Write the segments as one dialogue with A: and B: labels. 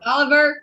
A: Oliver.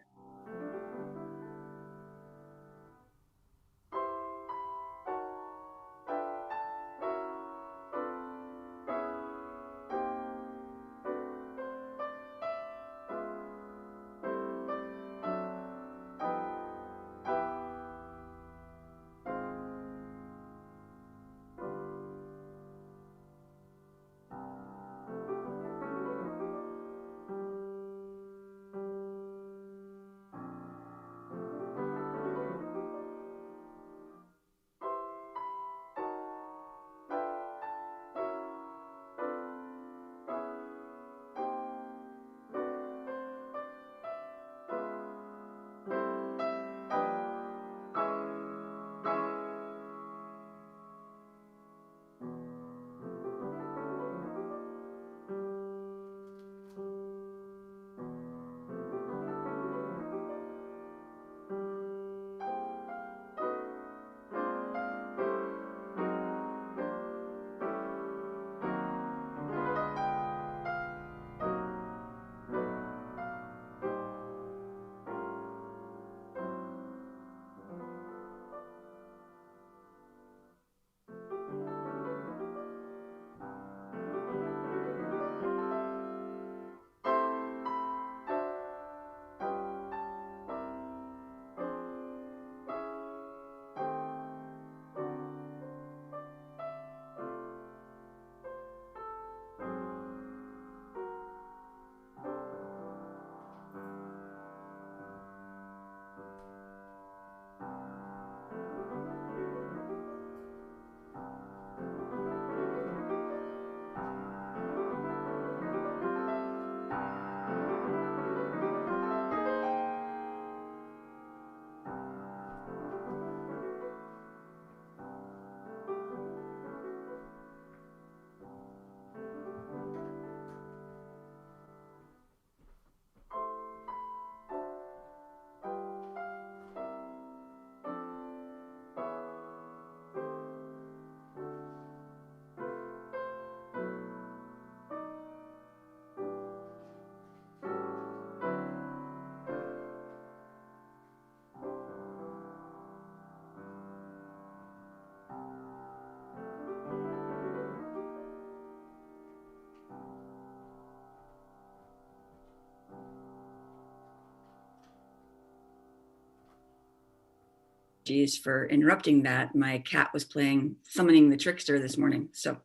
A: Apologies for interrupting that. My cat was playing Summoning the Trickster this morning. So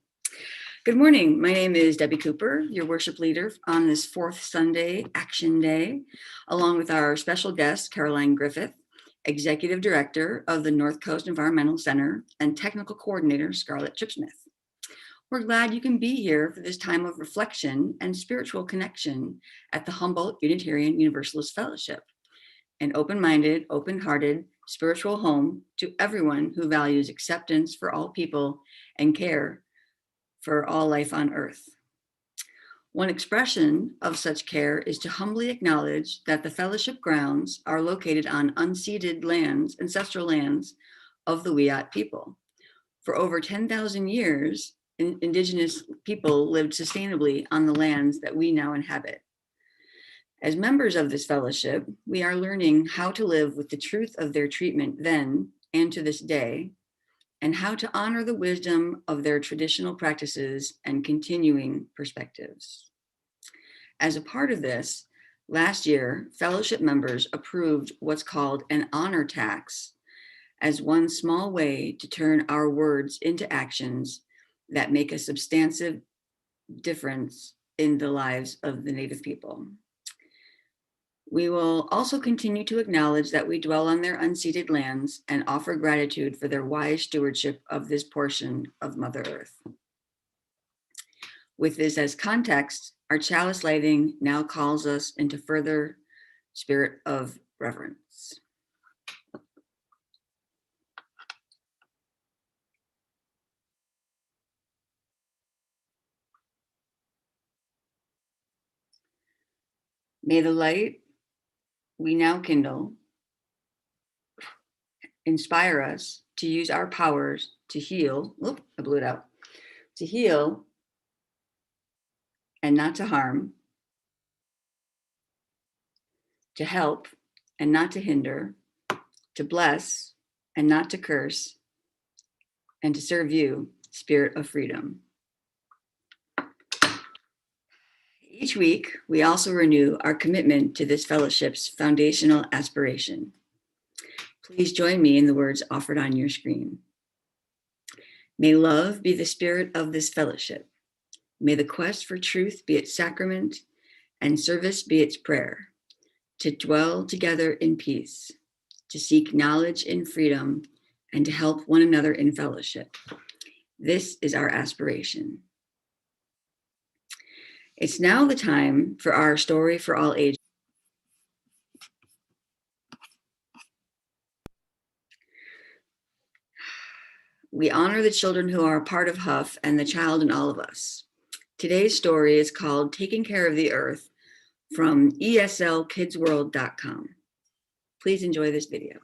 A: good morning. My name is Debi Cooper, your worship leader on this fourth Sunday Action Day, along with our special guest, Caroline Griffith, Executive Director of the Northcoast Environmental Center and Technical Coordinator, Scarlett Chipsmith. We're glad you can be here for this time of reflection and spiritual connection at the Humboldt Unitarian Universalist Fellowship, an open-minded, open-hearted, spiritual home to everyone who values acceptance for all people and care for all life on earth. One expression of such care is to humbly acknowledge that the fellowship grounds are located on unceded lands, ancestral lands of the Wiyot people. For over 10,000 years, indigenous people lived sustainably on the lands that we now inhabit. As members of this fellowship, we are learning how to live with the truth of their treatment then and to this day, and how to honor the wisdom of their traditional practices and continuing perspectives. As a part of this, last year, fellowship members approved what's called an honor tax as one small way to turn our words into actions that make a substantive difference in the lives of the Native people. We will also continue to acknowledge that we dwell on their unceded lands and offer gratitude for their wise stewardship of this portion of Mother Earth. With this as context, our chalice lighting now calls us into further spirit of reverence. May the light we now kindle inspire us to use our powers to heal. Oop, I blew it out. To heal and not to harm, to help and not to hinder, to bless and not to curse, and to serve you, Spirit of Freedom. Each week, we also renew our commitment to this fellowship's foundational aspiration. Please join me in the words offered on your screen. May love be the spirit of this fellowship. May the quest for truth be its sacrament and service be its prayer, to dwell together in peace, to seek knowledge in freedom, and to help one another in fellowship. This is our aspiration. It's now the time for our story for all ages. We honor the children who are a part of Huuf and the child in all of us. Today's story is called Taking Care of the Earth from eslkidsworld.com. Please enjoy this video.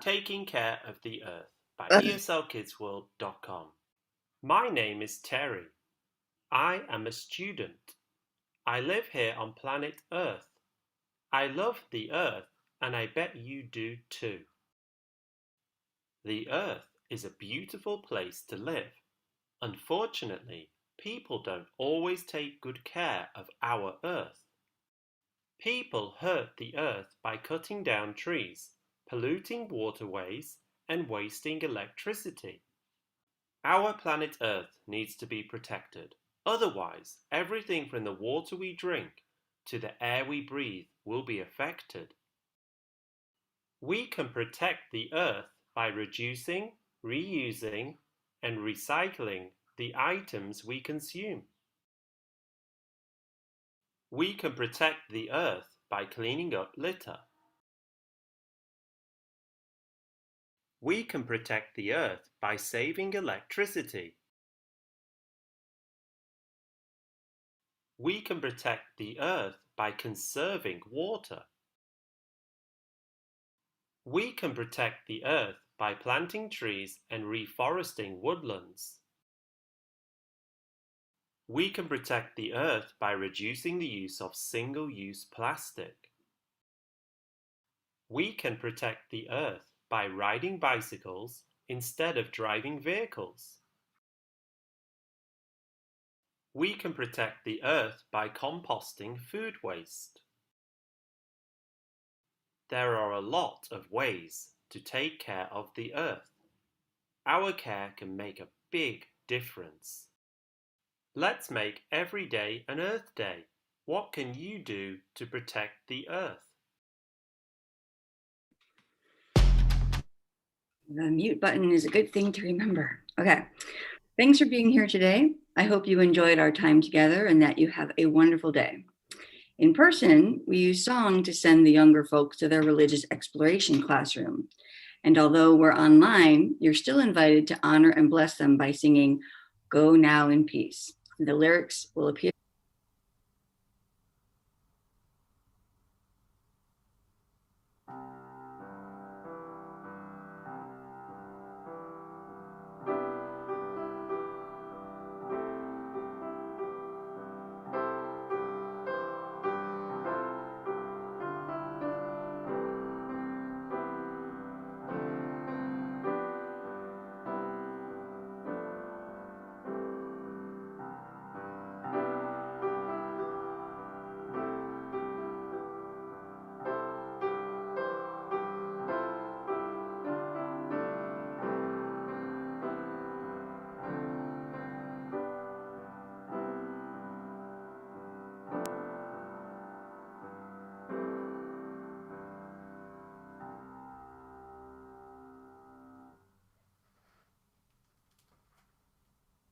B: Taking Care of the Earth by eslkidsworld.com. My name is Terry. I am a student. I live here on planet Earth. I love the Earth, and I bet you do too. The Earth is a beautiful place to live. Unfortunately, people don't always take good care of our Earth. People hurt the Earth by cutting down trees, polluting waterways, and wasting electricity. Our planet Earth needs to be protected. Otherwise, everything from the water we drink to the air we breathe will be affected. We can protect the Earth by reducing, reusing, and recycling the items we consume. We can protect the Earth by cleaning up litter. We can protect the Earth by saving electricity. We can protect the Earth by conserving water. We can protect the Earth by planting trees and reforesting woodlands. We can protect the Earth by reducing the use of single-use plastic. We can protect the Earth by riding bicycles instead of driving vehicles. We can protect the Earth by composting food waste. There are a lot of ways to take care of the Earth. Our care can make a big difference. Let's make every day an Earth Day. What can you do to protect the Earth?
A: The mute button is a good thing to remember. Okay, thanks for being here today. I hope you enjoyed our time together and that you have a wonderful day. In person, we use song to send the younger folks to their religious exploration classroom. And although we're online, you're still invited to honor and bless them by singing "Go Now in Peace." The lyrics will appear.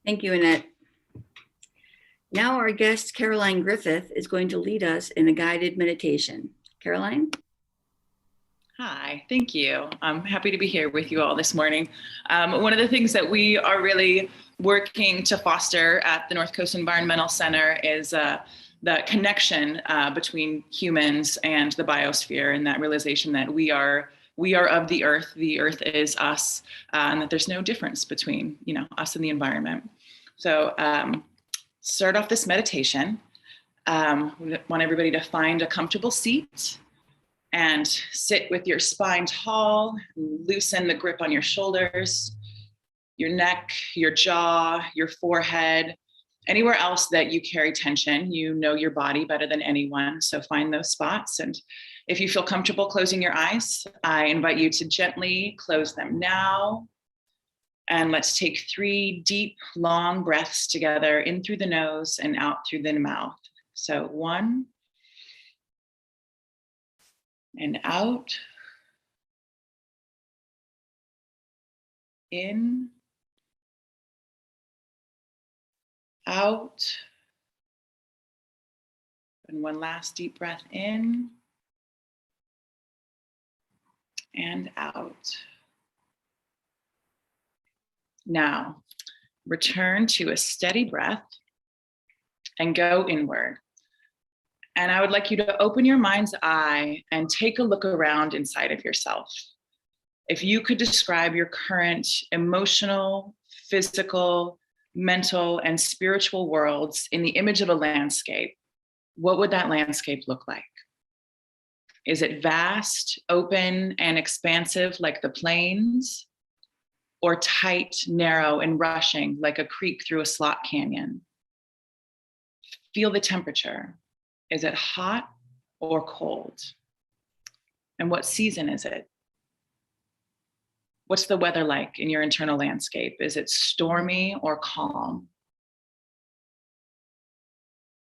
A: Thank you, Annette. Now our guest, Caroline Griffith, is going to lead us in a guided meditation. Caroline?
C: Hi, thank you. I'm happy to be here with you all this morning. One of the things that we are really working to foster at the Northcoast Environmental Center is the connection between humans and the biosphere, and that realization that we are we are of the earth is us, and that there's no difference between, us and the environment. So start off this meditation. We want everybody to find a comfortable seat and sit with your spine tall, loosen the grip on your shoulders, your neck, your jaw, your forehead, anywhere else that you carry tension. You know your body better than anyone, so find those spots. And if you feel comfortable closing your eyes, I invite you to gently close them now. And let's take 3 deep, long breaths together, in through the nose and out through the mouth. So 1, and out, in, out, and one last deep breath in and out. Now, return to a steady breath and go inward. And I would like you to open your mind's eye and take a look around inside of yourself. If you could describe your current emotional, physical, mental, and spiritual worlds in the image of a landscape, what would that landscape look like? Is it vast, open, and expansive like the plains? Or tight, narrow, and rushing like a creek through a slot canyon? Feel the temperature. Is it hot or cold? And what season is it? What's the weather like in your internal landscape? Is it stormy or calm?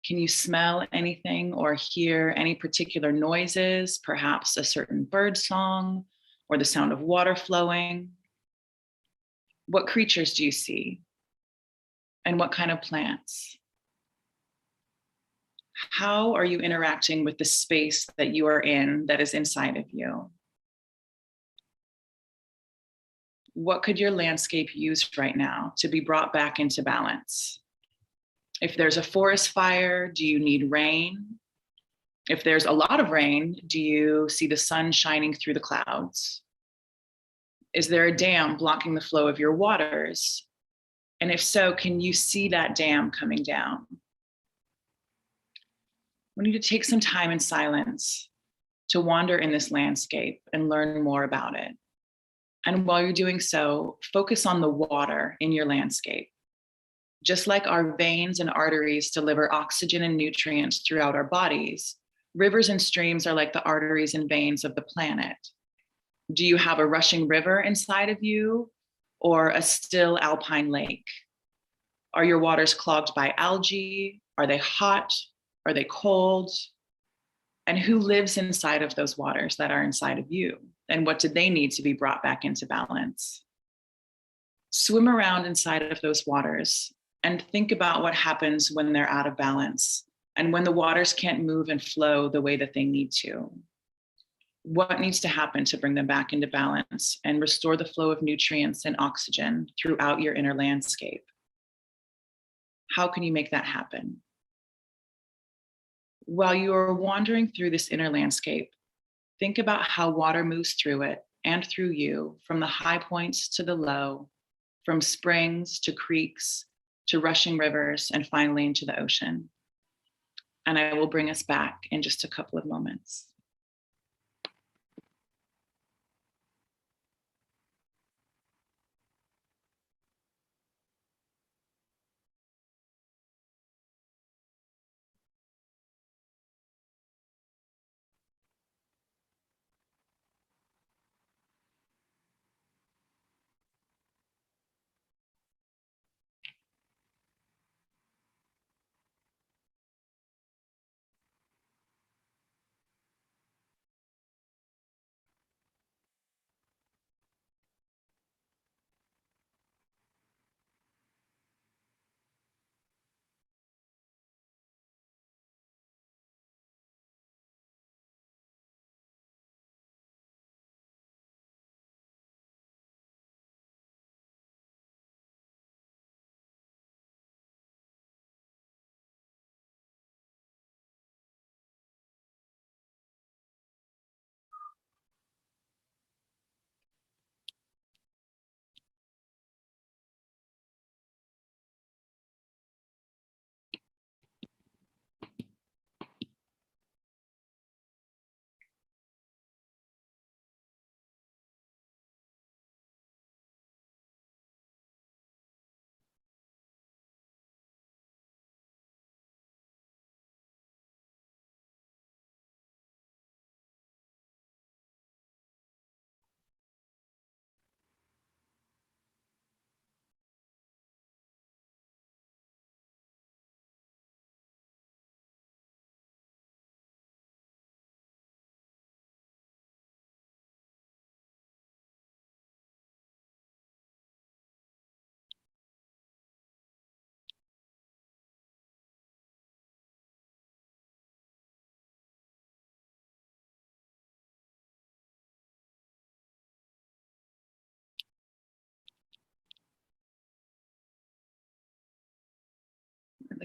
C: Can you smell anything or hear any particular noises, perhaps a certain bird song or the sound of water flowing? What creatures do you see? And what kind of plants? How are you interacting with the space that you are in, that is inside of you? What could your landscape use right now to be brought back into balance? If there's a forest fire, do you need rain? If there's a lot of rain, do you see the sun shining through the clouds? Is there a dam blocking the flow of your waters? And if so, can you see that dam coming down? We need to take some time in silence to wander in this landscape and learn more about it. And while you're doing so, focus on the water in your landscape. Just like our veins and arteries deliver oxygen and nutrients throughout our bodies, rivers and streams are like the arteries and veins of the planet. Do you have a rushing river inside of you or a still alpine lake? Are your waters clogged by algae? Are they hot? Are they cold? And who lives inside of those waters that are inside of you? And what do they need to be brought back into balance? Swim around inside of those waters and think about what happens when they're out of balance and when the waters can't move and flow the way that they need to. What needs to happen to bring them back into balance and restore the flow of nutrients and oxygen throughout your inner landscape? How can you make that happen? While you are wandering through this inner landscape, think about how water moves through it and through you, from the high points to the low, from springs to creeks to rushing rivers, and finally into the ocean. And I will bring us back in just a couple of moments.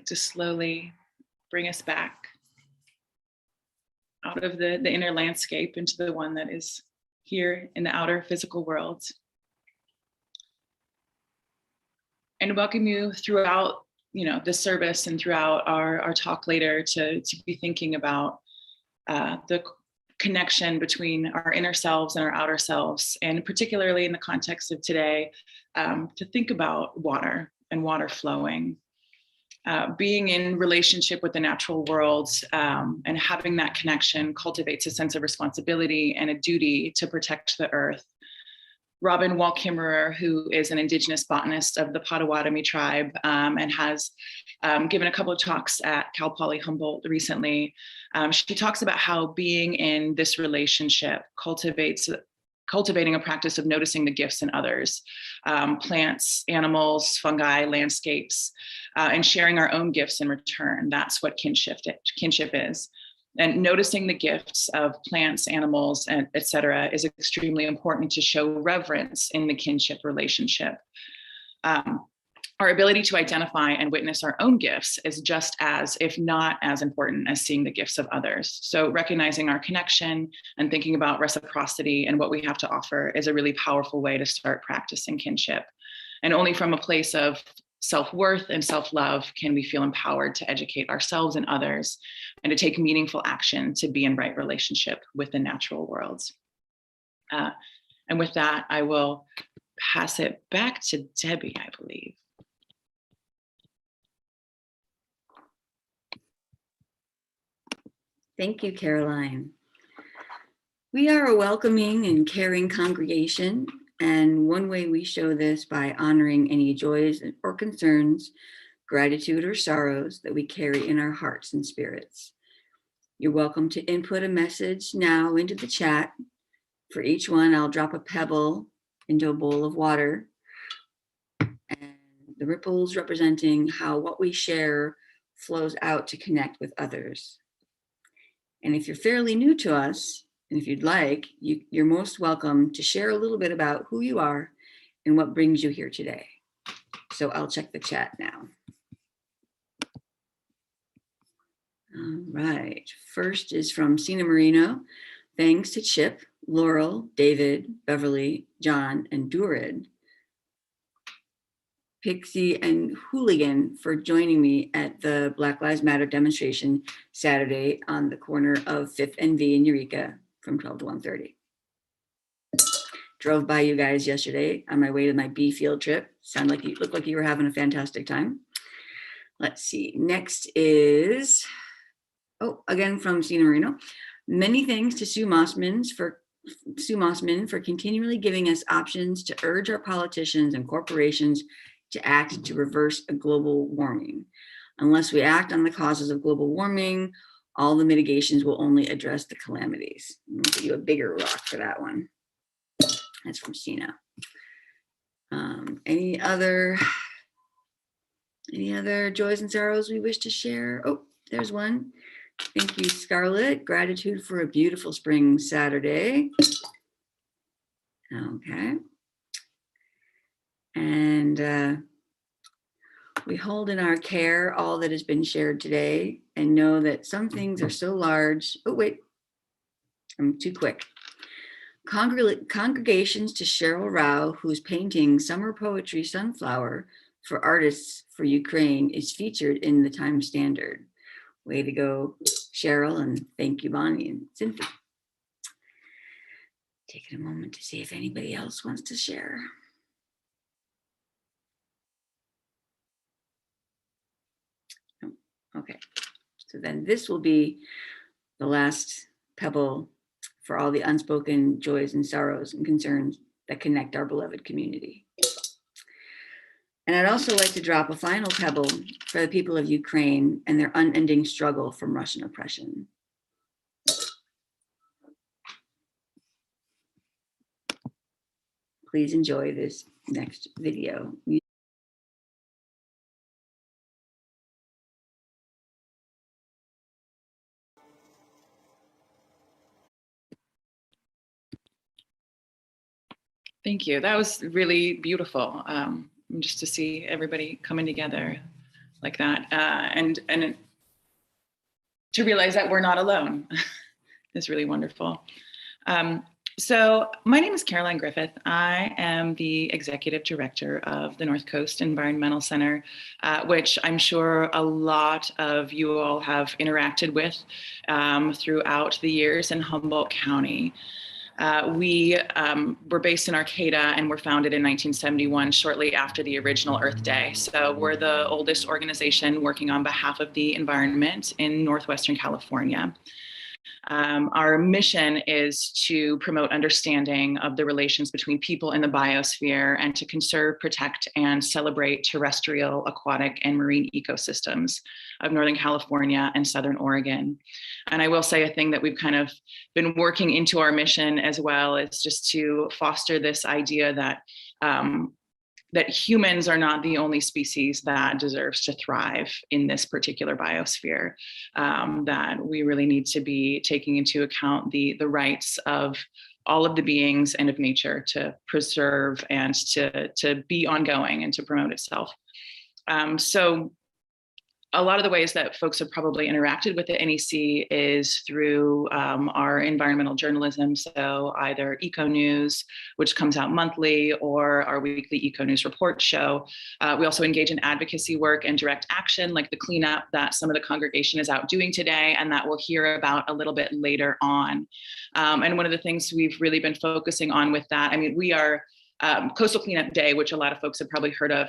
C: to slowly bring us back out of the inner landscape into the one that is here in the outer physical world. And welcome you throughout, the service and throughout our talk later to be thinking about the connection between our inner selves and our outer selves, and particularly in the context of today, to think about water and water flowing. Being in relationship with the natural world and having that connection cultivates a sense of responsibility and a duty to protect the earth. Robin Wall-Kimmerer, who is an indigenous botanist of the Potawatomi tribe and has given a couple of talks at Cal Poly Humboldt recently, she talks about how being in this relationship cultivating a practice of noticing the gifts in others, plants, animals, fungi, landscapes, and sharing our own gifts in return. That's what kinship is. And noticing the gifts of plants, animals, and et cetera is extremely important to show reverence in the kinship relationship. Our ability to identify and witness our own gifts is just as, if not as important as seeing the gifts of others. So recognizing our connection and thinking about reciprocity and what we have to offer is a really powerful way to start practicing kinship. And only from a place of self-worth and self-love can we feel empowered to educate ourselves and others and to take meaningful action to be in right relationship with the natural world. And with that, I will pass it back to Debbie, I believe.
A: Thank you, Caroline. We are a welcoming and caring congregation, and one way we show this by honoring any joys or concerns, gratitude or sorrows that we carry in our hearts and spirits. You're welcome to input a message now into the chat. For each one, I'll drop a pebble into a bowl of water, and the ripples representing how what we share flows out to connect with others. And if you're fairly new to us, and if you'd like, you're most welcome to share a little bit about who you are and what brings you here today. So I'll check the chat now. All right, first is from Sina Marino. Thanks to Chip, Laurel, David, Beverly, John, and Durid, Pixie, and Hooligan for joining me at the Black Lives Matter demonstration Saturday on the corner of 5th and V in Eureka from 12 to 1:30. Drove by you guys yesterday on my way to my bee field trip. Looked like you were having a fantastic time. Let's see, next is, again from Sina Marino. Many thanks to Sue Mossman for continually giving us options to urge our politicians and corporations to act to reverse a global warming. Unless we act on the causes of global warming, all the mitigations will only address the calamities. I'll give you a bigger rock for that one. That's from Sina. Any other joys and sorrows we wish to share? Oh, there's one. Thank you, Scarlett. Gratitude for a beautiful spring Saturday. Okay. And we hold in our care all that has been shared today and know that some things are so large. Oh, wait, I'm too quick. Congregations to Cheryl Rao, whose painting Summer Poetry Sunflower for Artists for Ukraine is featured in the Time Standard. Way to go, Cheryl, and thank you, Bonnie and Cynthia. Taking a moment to see if anybody else wants to share. Okay, so then this will be the last pebble for all the unspoken joys and sorrows and concerns that connect our beloved community. And I'd also like to drop a final pebble for the people of Ukraine and their unending struggle from Russian oppression. Please enjoy this next video.
C: Thank you. That was really beautiful. Just to see everybody coming together like that. And to realize that we're not alone is really wonderful. So my name is Caroline Griffith. I am the executive director of the Northcoast Environmental Center, which I'm sure a lot of you all have interacted with throughout the years in Humboldt County. We were based in Arcata and were founded in 1971, shortly after the original Earth Day. So we're the oldest organization working on behalf of the environment in Northwestern California. Our mission is to promote understanding of the relations between people and the biosphere and to conserve, protect, and celebrate terrestrial, aquatic, and marine ecosystems of Northern California and Southern Oregon. And I will say a thing that we've kind of been working into our mission as well is just to foster this idea that that humans are not the only species that deserves to thrive in this particular biosphere, that we really need to be taking into account the rights of all of the beings and of nature to preserve and to be ongoing and to promote itself. So a lot of the ways that folks have probably interacted with the NEC is through our environmental journalism. So either Eco News, which comes out monthly, or our weekly Eco News report show. We also engage in advocacy work and direct action, like the cleanup that some of the congregation is out doing today, and that we'll hear about a little bit later on. And one of the things we've really been focusing on with that, I mean, we are Coastal Cleanup Day, which a lot of folks have probably heard of,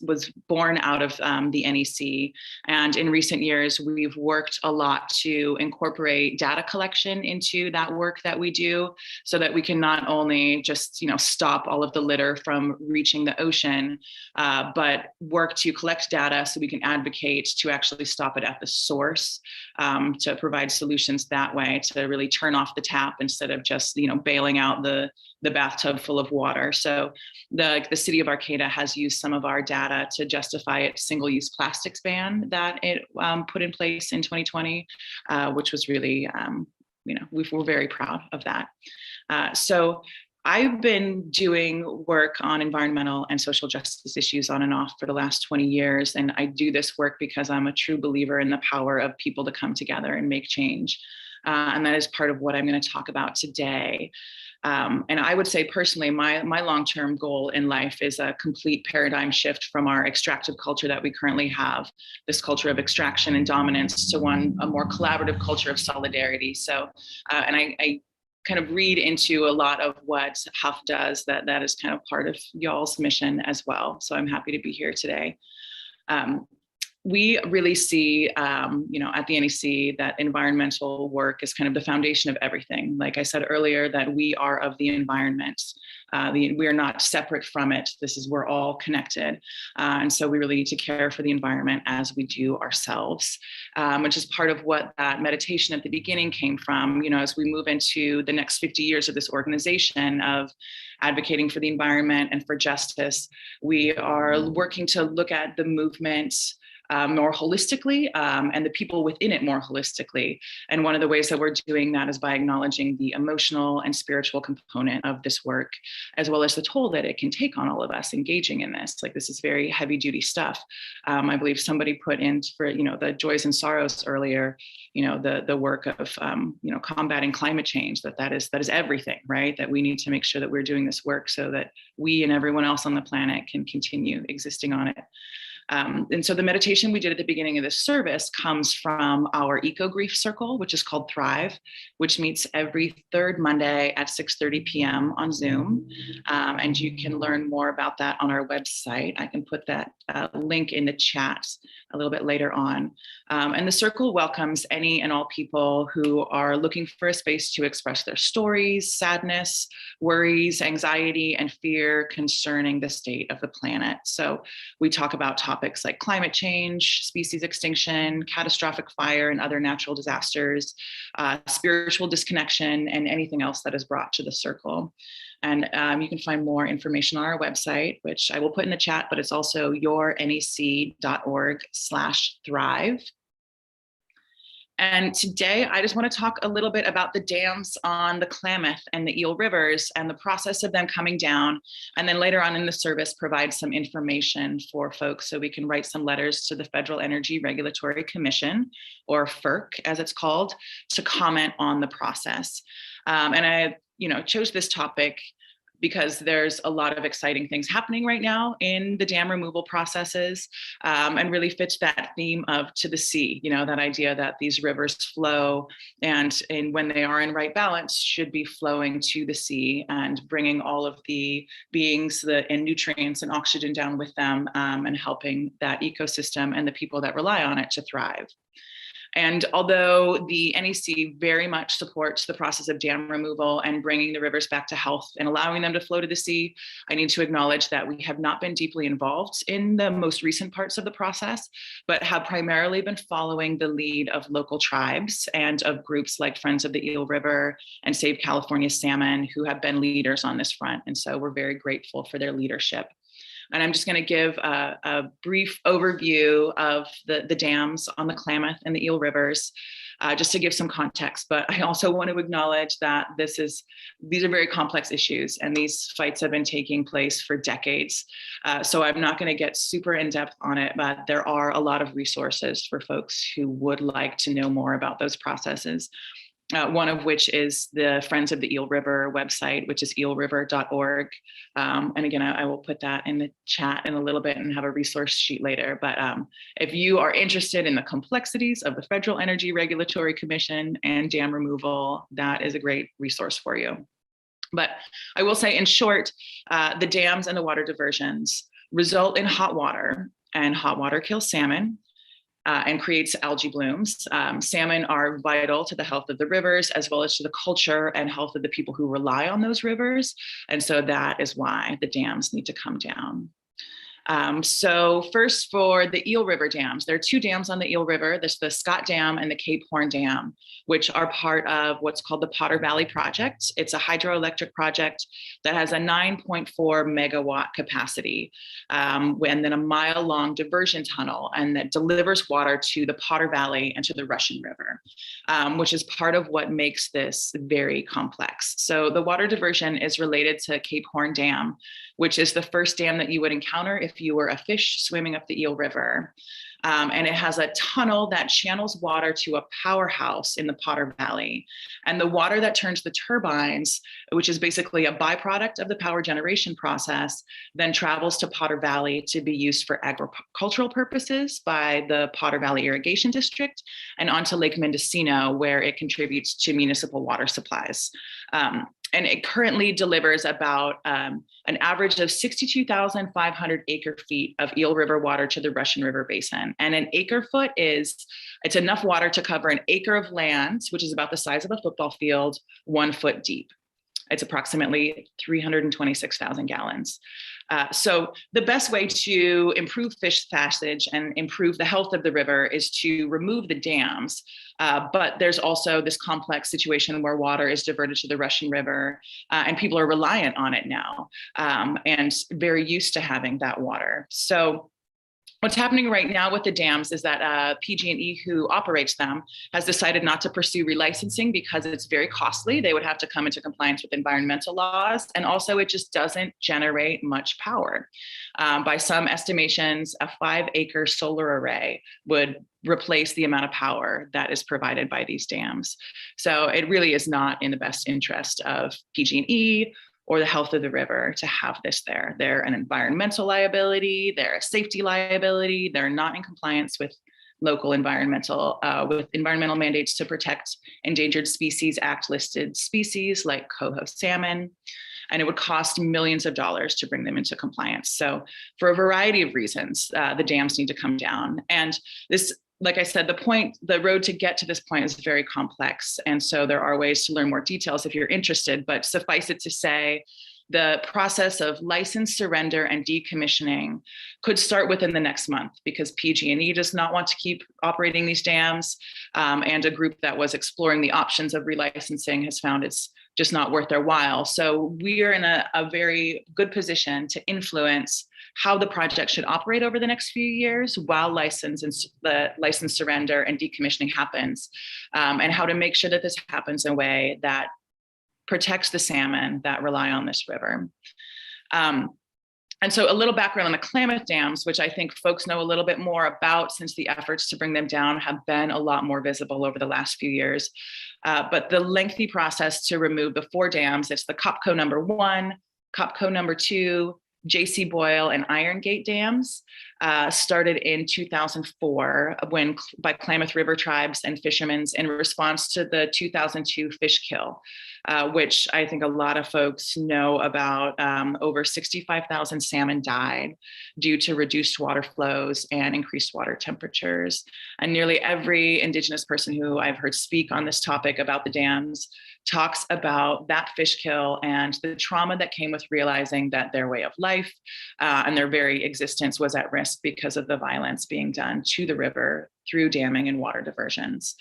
C: was born out of the NEC. And in recent years, we've worked a lot to incorporate data collection into that work that we do, so that we can not only just stop all of the litter from reaching the ocean, but work to collect data so we can advocate to actually stop it at the source, to provide solutions that way, to really turn off the tap instead of just bailing out the bathtub full of water. So the city of Arcata has used some of our data to justify its single-use plastics ban that it put in place in 2020, which was really, we're very proud of that. So I've been doing work on environmental and social justice issues on and off for the last 20 years. And I do this work because I'm a true believer in the power of people to come together and make change. And that is part of what I'm going to talk about today. And I would say personally, my long-term goal in life is a complete paradigm shift from our extractive culture that we currently have, this culture of extraction and dominance, to a more collaborative culture of solidarity. So, and I kind of read into a lot of what Huuf does, that is kind of part of y'all's mission as well. So I'm happy to be here today. We really see, at the NEC, that environmental work is kind of the foundation of everything. Like I said earlier, that we are of the environment. We are not separate from it. We're all connected. And so we really need to care for the environment as we do ourselves, which is part of what that meditation at the beginning came from. As we move into the next 50 years of this organization of advocating for the environment and for justice, we are working to look at the movement more holistically, and the people within it more holistically. And one of the ways that we're doing that is by acknowledging the emotional and spiritual component of this work, as well as the toll that it can take on all of us engaging in this. Like, this is very heavy duty stuff. I believe somebody put in for, the joys and sorrows earlier, the work of, combating climate change, that is everything, right? That we need to make sure that we're doing this work so that we and everyone else on the planet can continue existing on it. And so the meditation we did at the beginning of this service comes from our Eco Grief Circle, which is called Thrive, which meets every third Monday at 6:30 p.m. on Zoom. And you can learn more about that on our website. I can put that link in the chat a little bit later on. And the circle welcomes any and all people who are looking for a space to express their stories, sadness, worries, anxiety, and fear concerning the state of the planet. So we talk about topics like climate change, species extinction, catastrophic fire and other natural disasters, spiritual disconnection, and anything else that is brought to the circle. And you can find more information on our website, which I will put in the chat, but it's also yournec.org/thrive. And today I just want to talk a little bit about the dams on the Klamath and the Eel Rivers and the process of them coming down. And then later on in the service, provide some information for folks so we can write some letters to the Federal Energy Regulatory Commission, or FERC as it's called, to comment on the process. And I chose this topic because there's a lot of exciting things happening right now in the dam removal processes, and really fits that theme of to the sea, that idea that these rivers flow and when they are in right balance should be flowing to the sea and bringing all of the beings and nutrients and oxygen down with them, and helping that ecosystem and the people that rely on it to thrive. And although the NEC very much supports the process of dam removal and bringing the rivers back to health and allowing them to flow to the sea, I need to acknowledge that we have not been deeply involved in the most recent parts of the process, but have primarily been following the lead of local tribes and of groups like Friends of the Eel River and Save California Salmon, who have been leaders on this front. And so we're very grateful for their leadership. And I'm just going to give a brief overview of the dams on the Klamath and the Eel Rivers, just to give some context. But I also want to acknowledge that these are very complex issues, and these fights have been taking place for decades. So I'm not going to get super in depth on it, but there are a lot of resources for folks who would like to know more about those processes. One of which is the Friends of the Eel River website, which is eelriver.org. And again, I will put that in the chat in a little bit and have a resource sheet later. But if you are interested in the complexities of the Federal Energy Regulatory Commission and dam removal, that is a great resource for you. But I will say in short, the dams and the water diversions result in hot water, and hot water kills salmon. And creates algae blooms. Salmon are vital to the health of the rivers, as well as to the culture and health of the people who rely on those rivers. And so that is why the dams need to come down. So first, for the Eel River dams, there are two dams on the Eel River. There's the Scott Dam and the Cape Horn Dam, which are part of what's called the Potter Valley Project. It's a hydroelectric project that has a 9.4 megawatt capacity, and then a mile-long diversion tunnel, and that delivers water to the Potter Valley and to the Russian River, which is part of what makes this very complex. So the water diversion is related to Cape Horn Dam, which is the first dam that you would encounter if you were a fish swimming up the Eel River. And it has a tunnel that channels water to a powerhouse in the Potter Valley. And the water that turns the turbines, which is basically a byproduct of the power generation process, then travels to Potter Valley to be used for agricultural purposes by the Potter Valley Irrigation District, and onto Lake Mendocino, where it contributes to municipal water supplies. And it currently delivers about an average of 62,500 acre feet of Eel River water to the Russian River Basin. And an acre foot it's enough water to cover an acre of land, which is about the size of a football field, 1 foot deep. It's approximately 326,000 gallons. So the best way to improve fish passage and improve the health of the river is to remove the dams. But there's also this complex situation where water is diverted to the Russian River, and people are reliant on it now, and very used to having that water. So what's happening right now with the dams is that PG&E, who operates them, has decided not to pursue relicensing because it's very costly. They would have to come into compliance with environmental laws, and also it just doesn't generate much power. By some estimations, a 5-acre solar array would replace the amount of power that is provided by these dams. So it really is not in the best interest of PG&E or the health of the river to have this there. They're an environmental liability, they're a safety liability, they're not in compliance with local environmental mandates to protect Endangered Species Act listed species like coho salmon. And it would cost millions of dollars to bring them into compliance. So for a variety of reasons, the dams need to come down. And this, like I said, the road to get to this point is very complex. And so there are ways to learn more details if you're interested, but suffice it to say, the process of license surrender and decommissioning could start within the next month, because PG&E does not want to keep operating these dams. And a group that was exploring the options of relicensing has found it's just not worth their while. So we are in a very good position to influence how the project should operate over the next few years while the license surrender and decommissioning happens, and how to make sure that this happens in a way that protects the salmon that rely on this river. And so a little background on the Klamath dams, which I think folks know a little bit more about since the efforts to bring them down have been a lot more visible over the last few years. But the lengthy process to remove the 4 dams, it's the Copco number 1, Copco number 2, J.C. Boyle and Iron Gate dams, started in 2004 by Klamath River tribes and fishermen in response to the 2002 fish kill, which I think a lot of folks know about. Over 65,000 salmon died due to reduced water flows and increased water temperatures. And nearly every Indigenous person who I've heard speak on this topic about the dams talks about that fish kill and the trauma that came with realizing that their way of life and their very existence was at risk because of the violence being done to the river through damming and water diversions.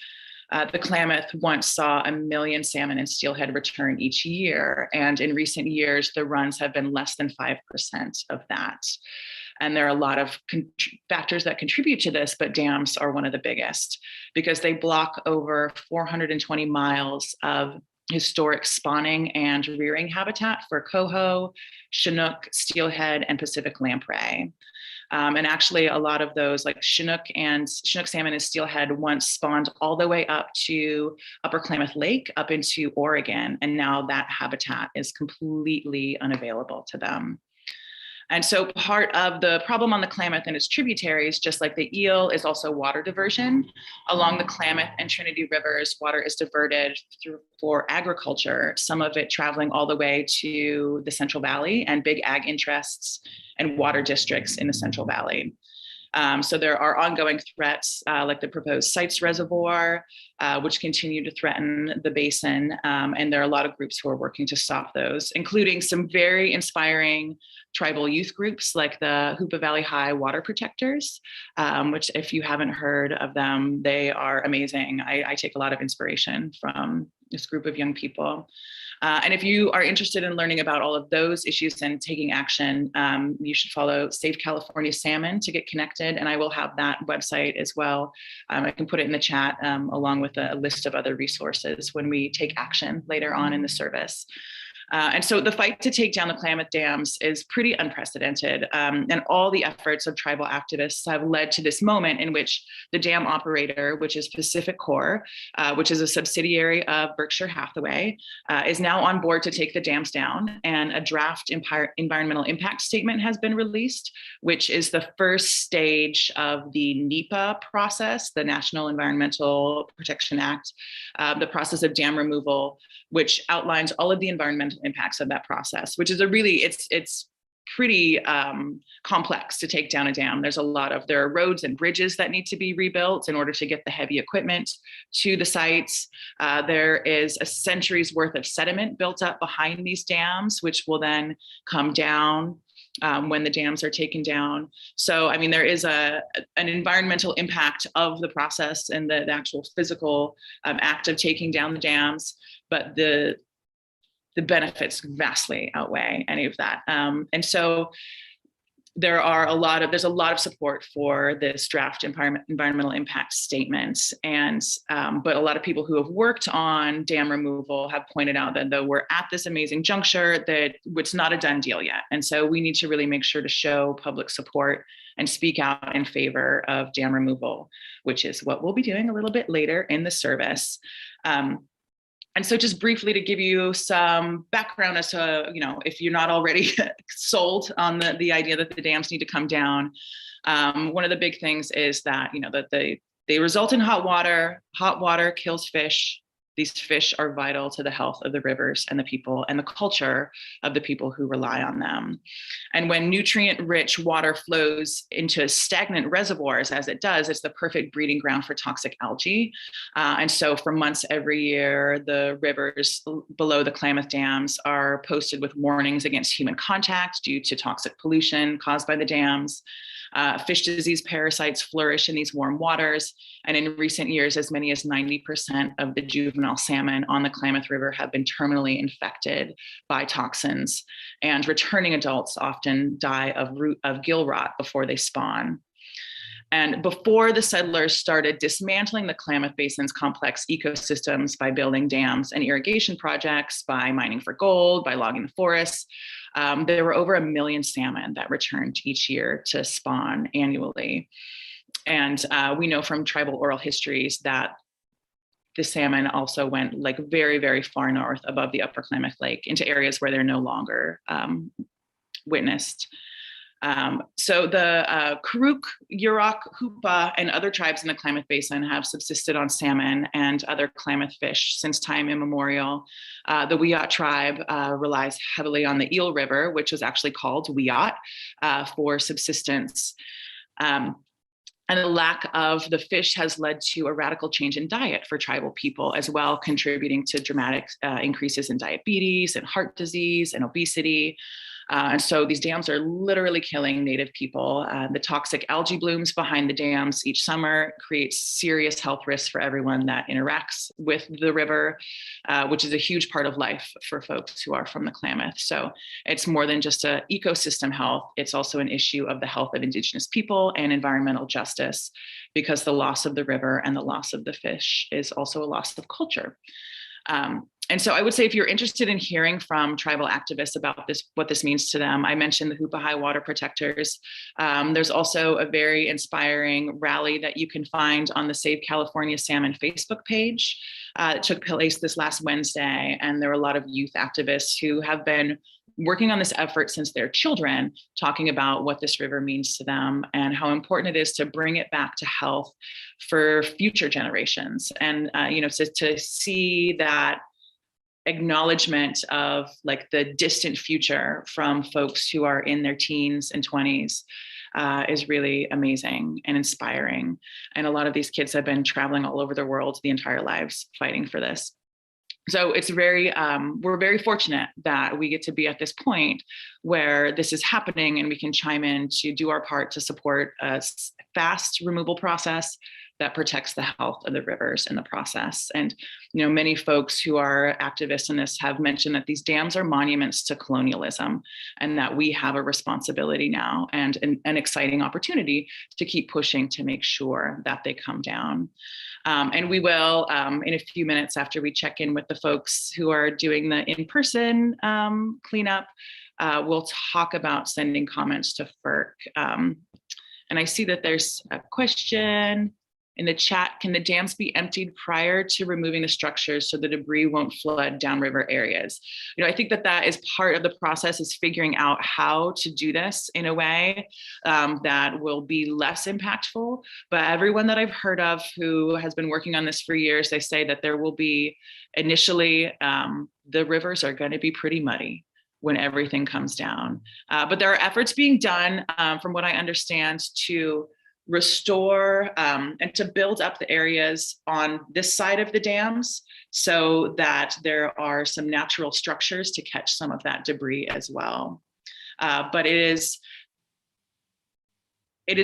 C: The Klamath once saw 1 million salmon and steelhead return each year, and in recent years, the runs have been less than 5% of that. And there are a lot of factors that contribute to this, but dams are one of the biggest because they block over 420 miles of historic spawning and rearing habitat for coho, Chinook, steelhead, and Pacific lamprey. And actually a lot of those like Chinook salmon and steelhead once spawned all the way up to Upper Klamath Lake up into Oregon. And now that habitat is completely unavailable to them. And so part of the problem on the Klamath and its tributaries, just like the eel, is also water diversion. Along the Klamath and Trinity rivers, water is diverted for agriculture, some of it traveling all the way to the Central Valley and big ag interests and water districts in the Central Valley. So there are ongoing threats like the proposed Sites Reservoir, which continue to threaten the basin. And there are a lot of groups who are working to stop those, including some very inspiring tribal youth groups like the Hoopa Valley High Water Protectors, which if you haven't heard of them, they are amazing. I take a lot of inspiration from this group of young people. And if you are interested in learning about all of those issues and taking action, you should follow Save California Salmon to get connected. And I will have that website as well. I can put it in the chat along with a list of other resources when we take action later on in the service. And so the fight to take down the Klamath dams is pretty unprecedented. And all the efforts of tribal activists have led to this moment in which the dam operator, which is Pacific Core, which is a subsidiary of Berkshire Hathaway, is now on board to take the dams down. And a draft environmental impact statement has been released, which is the first stage of the NEPA process, the National Environmental Protection Act, the process of dam removal, which outlines all of the environmental impacts of that process, which is it's pretty complex to take down a dam. There are roads and bridges that need to be rebuilt in order to get the heavy equipment to the sites. There is a century's worth of sediment built up behind these dams, which will then come down when the dams are taken down. So, I mean, there is an environmental impact of the process and the actual physical act of taking down the dams, but the benefits vastly outweigh any of that. And so there's a lot of support for this draft environmental impact statement. And, but a lot of people who have worked on dam removal have pointed out that though we're at this amazing juncture, that it's not a done deal yet. And so we need to really make sure to show public support and speak out in favor of dam removal, which is what we'll be doing a little bit later in the service. And so just briefly to give you some background as to, if you're not already sold on the idea that the dams need to come down, one of the big things is that, that they result in hot water. Hot water kills fish. These fish are vital to the health of the rivers and the people and the culture of the people who rely on them. And when nutrient-rich water flows into stagnant reservoirs, as it does, it's the perfect breeding ground for toxic algae. And so for months every year, the rivers below the Klamath dams are posted with warnings against human contact due to toxic pollution caused by the dams. Fish disease parasites flourish in these warm waters. And in recent years, as many as 90% of the juvenile salmon on the Klamath River have been terminally infected by toxins. And returning adults often die of gill rot before they spawn. And before the settlers started dismantling the Klamath Basin's complex ecosystems by building dams and irrigation projects, by mining for gold, by logging the forests, there were over 1 million salmon that returned each year to spawn annually. And we know from tribal oral histories that the salmon also went like very, very far north above the upper Klamath Lake into areas where they're no longer witnessed. So the Karuk, Yurok, Hoopa, and other tribes in the Klamath Basin have subsisted on salmon and other Klamath fish since time immemorial. The Wiyot tribe relies heavily on the Eel River, which was actually called Wiyot, for subsistence. And the lack of the fish has led to a radical change in diet for tribal people as well, contributing to dramatic increases in diabetes and heart disease and obesity. And so these dams are literally killing native people. The toxic algae blooms behind the dams each summer create serious health risks for everyone that interacts with the river, which is a huge part of life for folks who are from the Klamath. So it's more than just an ecosystem health, it's also an issue of the health of Indigenous people and environmental justice, because the loss of the river and the loss of the fish is also a loss of culture. And so I would say if you're interested in hearing from tribal activists about this, what this means to them, I mentioned the Hoopa High Water Protectors. There's also a very inspiring rally that you can find on the Save California Salmon Facebook page. It took place this last Wednesday, and there were a lot of youth activists who have been working on this effort since they're children, talking about what this river means to them and how important it is to bring it back to health for future generations. And, to see that acknowledgement of like the distant future from folks who are in their teens and 20s is really amazing and inspiring. And a lot of these kids have been traveling all over the world the entire lives fighting for this. So it's we're very fortunate that we get to be at this point where this is happening and we can chime in to do our part to support a fast removal process that protects the health of the rivers in the process. And, many folks who are activists in this have mentioned that these dams are monuments to colonialism and that we have a responsibility now and an exciting opportunity to keep pushing to make sure that they come down. And we will, in a few minutes after we check in with the folks who are doing the in-person cleanup, we'll talk about sending comments to FERC. And I see that there's a question in the chat. Can the dams be emptied prior to removing the structures so the debris won't flood downriver areas? I think that is part of the process, is figuring out how to do this in a way that will be less impactful. But everyone that I've heard of who has been working on this for years, they say that there will be initially, the rivers are going to be pretty muddy when everything comes down. But there are efforts being done, from what I understand, to restore and to build up the areas on this side of the dams so that there are some natural structures to catch some of that debris as well. But it is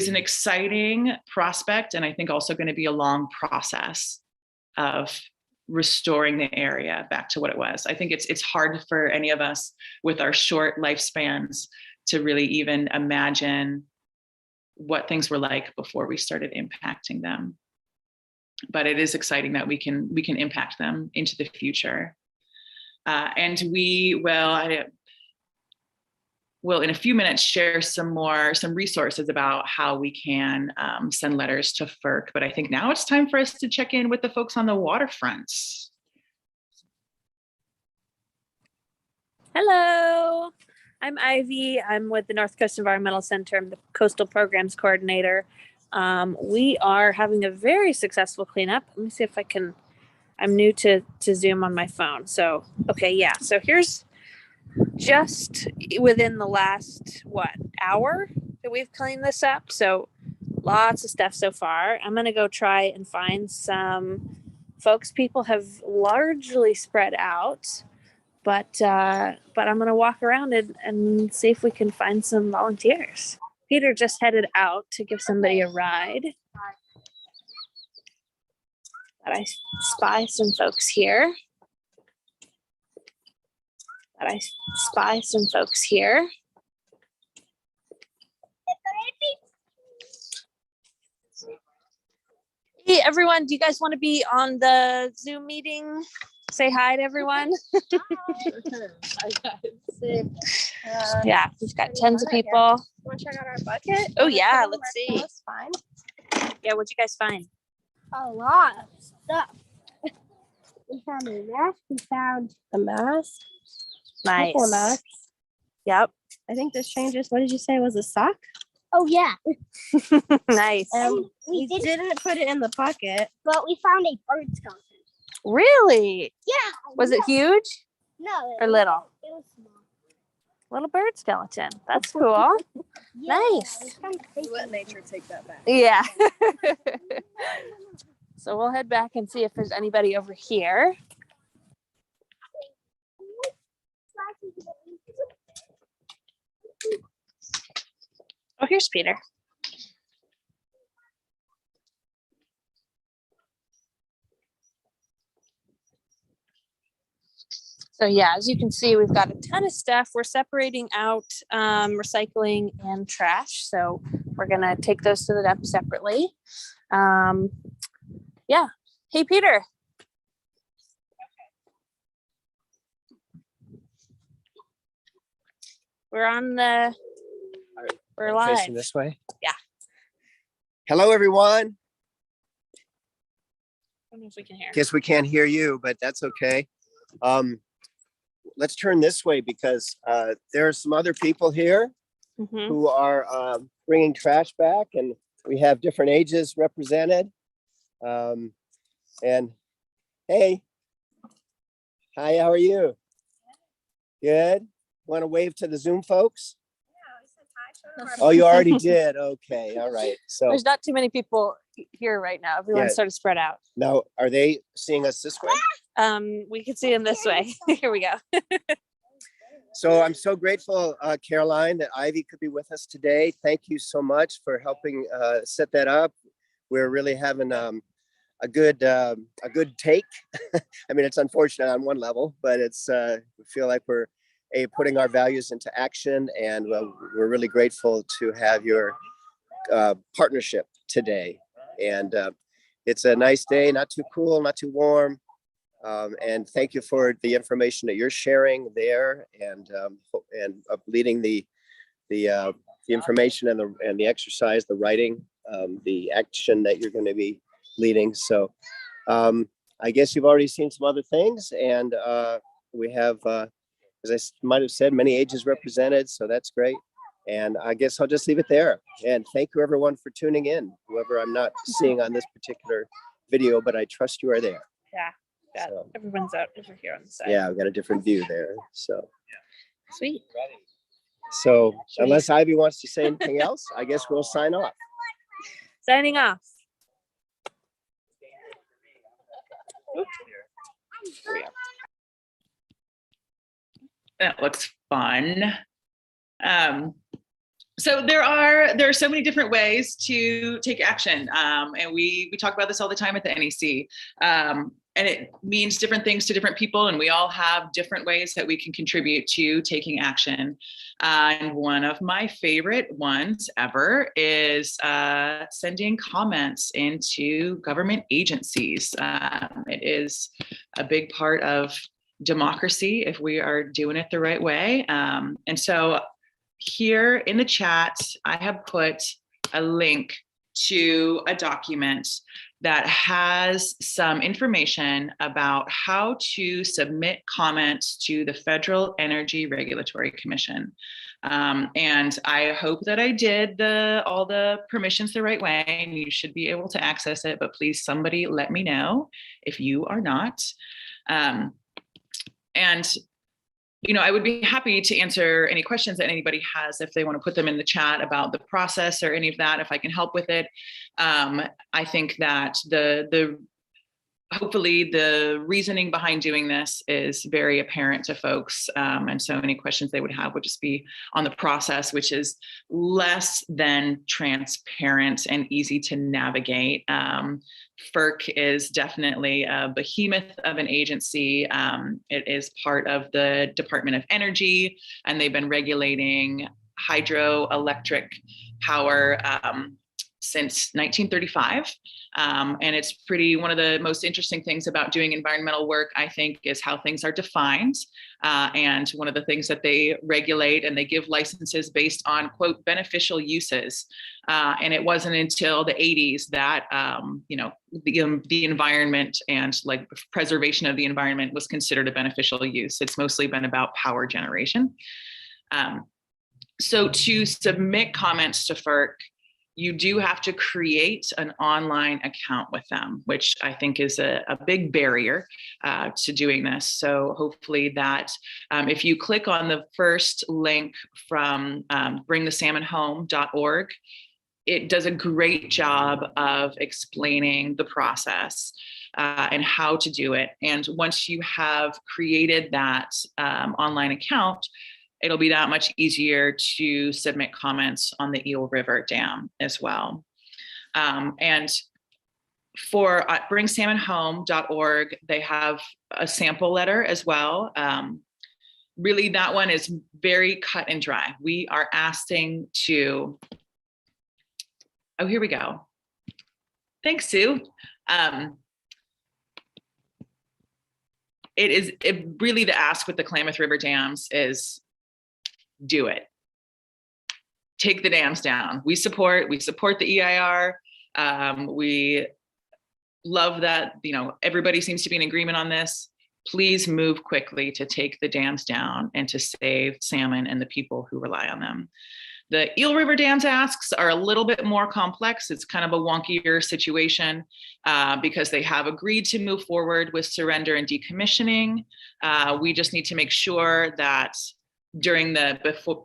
C: an exciting prospect, and I think also going to be a long process of restoring the area back to what it was. I think it's hard for any of us with our short lifespans to really even imagine what things were like before we started impacting them. But it is exciting that we can impact them into the future. And we will in a few minutes share some resources about how we can send letters to FERC. But I think now it's time for us to check in with the folks on the waterfront.
D: Hello. I'm Ivy. I'm with the Northcoast Environmental Center. I'm the Coastal Programs Coordinator. We are having a very successful cleanup. Let me see if I can, I'm new to Zoom on my phone. So, okay, yeah. So here's just within the last, hour that we've cleaned this up. So lots of stuff so far. I'm going to go try and find some folks. People have largely spread out. But I'm going to walk around and see if we can find some volunteers. Peter just headed out to give somebody a ride. But I spy some folks here. Hey, everyone, do you guys want to be on the Zoom meeting? Say hi to everyone. Yeah, we've got tons of people.
E: Want to check out our bucket?
D: Oh, yeah, let's see.
E: That's fine.
D: Yeah, what'd you guys find?
E: A lot of stuff. We found a mask. We found a mask.
D: Nice.
E: Couple of masks.
D: Yep.
E: I think this changes. What did you say was a sock? Oh yeah.
D: Nice.
E: We didn't put it in the bucket, but we found a bird skeleton.
D: Really?
E: Yeah.
D: Was it huge
E: No.
D: or little?
E: It was small.
D: Little bird skeleton. That's cool.
E: Yeah,
D: Nice.
E: it was kind of crazy.
F: Let nature take that back.
D: Yeah. So we'll head back and see if there's anybody over here. Oh, here's Peter. So yeah, as you can see, we've got a ton of stuff. We're separating out recycling and trash. So we're gonna take those to the dump separately. Yeah. Hey, Peter. We're live.
G: Facing this way.
D: Yeah.
G: Hello, everyone.
D: I don't know if we can hear.
G: Guess we can't hear you, but that's okay. Let's turn this way because there are some other people here
D: Mhm.
G: who are bringing trash back, and we have different ages represented. And hey, hi, how are you? Good. Want to wave to the Zoom folks? Oh, you already did. Okay. All right. So
D: There's not too many people here right now. Everyone's
G: Yeah.
D: sort of spread out.
G: now, are they seeing us this way?
D: We can see them this way. Here we go.
G: So I'm so grateful, Caroline, that Ivy could be with us today. Thank you so much for helping set that up. We're really having a good take. I mean, it's unfortunate on one level, but it's we feel like we're putting our values into action, and we're really grateful to have your partnership today. And it's a nice day, not too cool, not too warm. And thank you for the information that you're sharing there, and leading the information and the exercise, the writing, the action that you're going to be leading. So I guess you've already seen some other things, and we have, as I might have said, many ages represented. So that's great. And I guess I'll just leave it there. And thank you, everyone, for tuning in. Whoever I'm not seeing on this particular video, but I trust you are there.
D: Yeah. Got
G: So,
D: everyone's out over here on the side.
G: yeah, I've got a different view there. So,
D: Sweet.
G: so unless Ivy wants to say anything else, I guess we'll sign off.
D: Signing off.
C: That looks fun. So there are so many different ways to take action, and we talk about this all the time at the NEC, and it means different things to different people, and we all have different ways that we can contribute to taking action. And one of my favorite ones ever is sending comments into government agencies. It is a big part of democracy if we are doing it the right way. And so here in the chat, I have put a link to a document that has some information about how to submit comments to the Federal Energy Regulatory Commission. And I hope that I did all the permissions the right way, and you should be able to access it, but please somebody let me know if you are not. And I would be happy to answer any questions that anybody has if they want to put them in the chat about the process or any of that, if I can help with it. I think that the hopefully the reasoning behind doing this is very apparent to folks. And so any questions they would have would just be on the process, which is less than transparent and easy to navigate. FERC is definitely a behemoth of an agency. It is part of the Department of Energy, and they've been regulating hydroelectric power since 1935. And it's one of the most interesting things about doing environmental work, I think, is how things are defined. And one of the things that they regulate, and they give licenses based on, quote, beneficial uses. And it wasn't until the 80s that, the environment and like preservation of the environment was considered a beneficial use. It's mostly been about power generation. So to submit comments to FERC, you do have to create an online account with them, which I think is a big barrier to doing this. So hopefully that if you click on the first link from bringthesalmonhome.org, it does a great job of explaining the process and how to do it. And once you have created that online account, it'll be that much easier to submit comments on the Eel River Dam as well. And for bringsalmonhome.org, they have a sample letter as well. Really, that one is very cut and dry. We are asking to, oh, here we go. Thanks, Sue. Really the ask with the Klamath River dams is, do it. Take the dams down. We support the EIR. We love that, everybody seems to be in agreement on this. Please move quickly to take the dams down and to save salmon and the people who rely on them. The Eel River Dams asks are a little bit more complex. It's kind of a wonkier situation because they have agreed to move forward with surrender and decommissioning. We just need to make sure that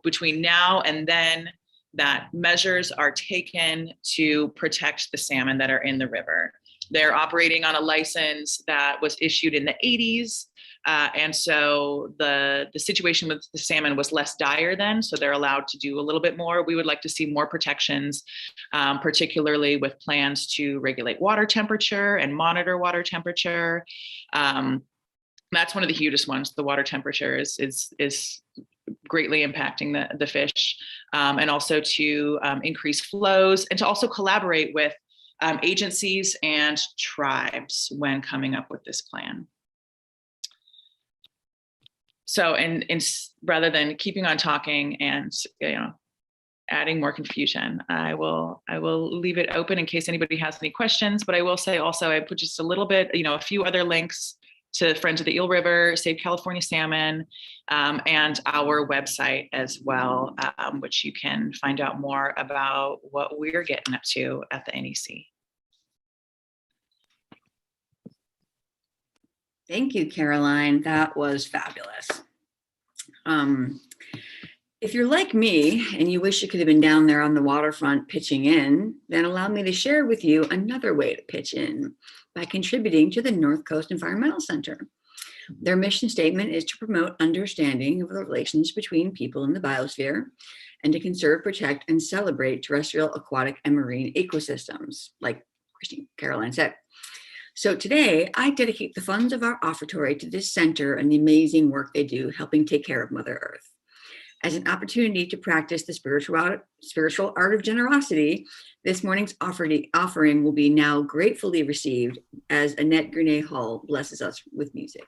C: between now and then, that measures are taken to protect the salmon that are in the river. They're operating on a license that was issued in the 80s. And so the situation with the salmon was less dire then, so they're allowed to do a little bit more. We would like to see more protections, particularly with plans to regulate water temperature and monitor water temperature. That's one of the hugest ones. The water temperature is greatly impacting the fish, and also to increase flows and to also collaborate with agencies and tribes when coming up with this plan. So, and rather than keeping on talking and adding more confusion, I will leave it open in case anybody has any questions. But I will say also, I put just a little bit, a few other links to Friends of the Eel River, Save California Salmon, and our website as well, which you can find out more about what we're getting up to at the NEC.
A: Thank you, Caroline. That was fabulous. If you're like me and you wish you could have been down there on the waterfront pitching in, then allow me to share with you another way to pitch in by contributing to the Northcoast Environmental Center. Their mission statement is to promote understanding of the relations between people in the biosphere and to conserve, protect, and celebrate terrestrial, aquatic, and marine ecosystems, like Caroline said. So today, I dedicate the funds of our offertory to this center and the amazing work they do helping take care of Mother Earth. As an opportunity to practice the spiritual art of generosity, this morning's offering will be now gratefully received as Annette Gurnee Hall blesses us with music.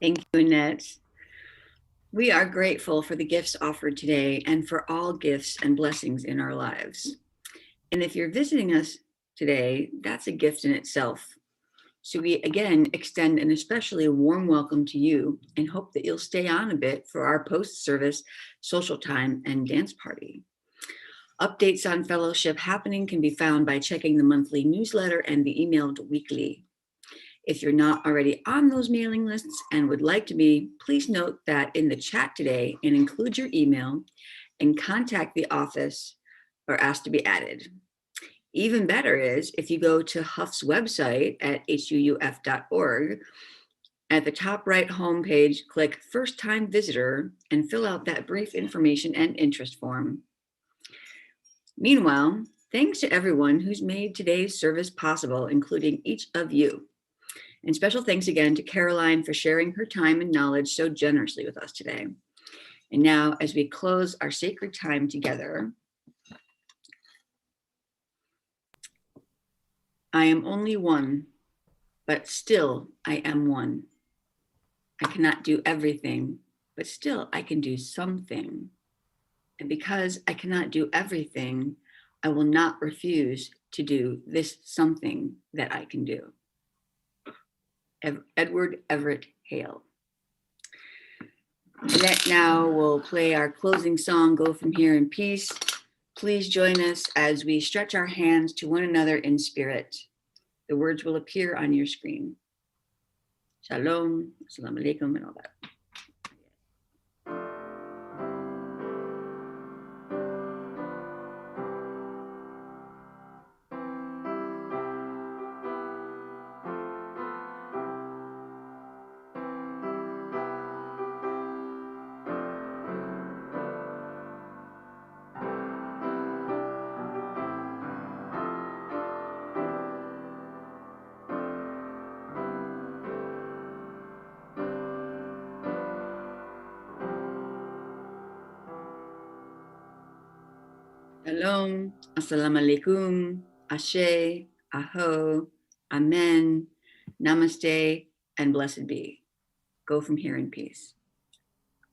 A: Thank you, Annette. We are grateful for the gifts offered today and for all gifts and blessings in our lives. And if you're visiting us today, that's a gift in itself. So we again extend an especially warm welcome to you and hope that you'll stay on a bit for our post-service social time and dance party. Updates on fellowship happening can be found by checking the monthly newsletter and be emailed weekly. If you're not already on those mailing lists and would like to be, please note that in the chat today and include your email and contact the office or ask to be added. Even better is if you go to Huuf's website at huuf.org, at the top right homepage, click First Time Visitor and fill out that brief information and interest form. Meanwhile, thanks to everyone who's made today's service possible, including each of you. And special thanks again to Caroline for sharing her time and knowledge so generously with us today. And now, as we close our sacred time together, I am only one, but still I am one. I cannot do everything, but still I can do something. And because I cannot do everything, I will not refuse to do this something that I can do. Edward Everett Hale. Annette now will play our closing song, Go From Here in Peace. Please join us as we stretch our hands to one another in spirit. The words will appear on your screen. Shalom, assalamu alaikum, and all that. Shalom, assalamu alaikum, ashe, aho, amen, namaste, and blessed be. Go from here in peace.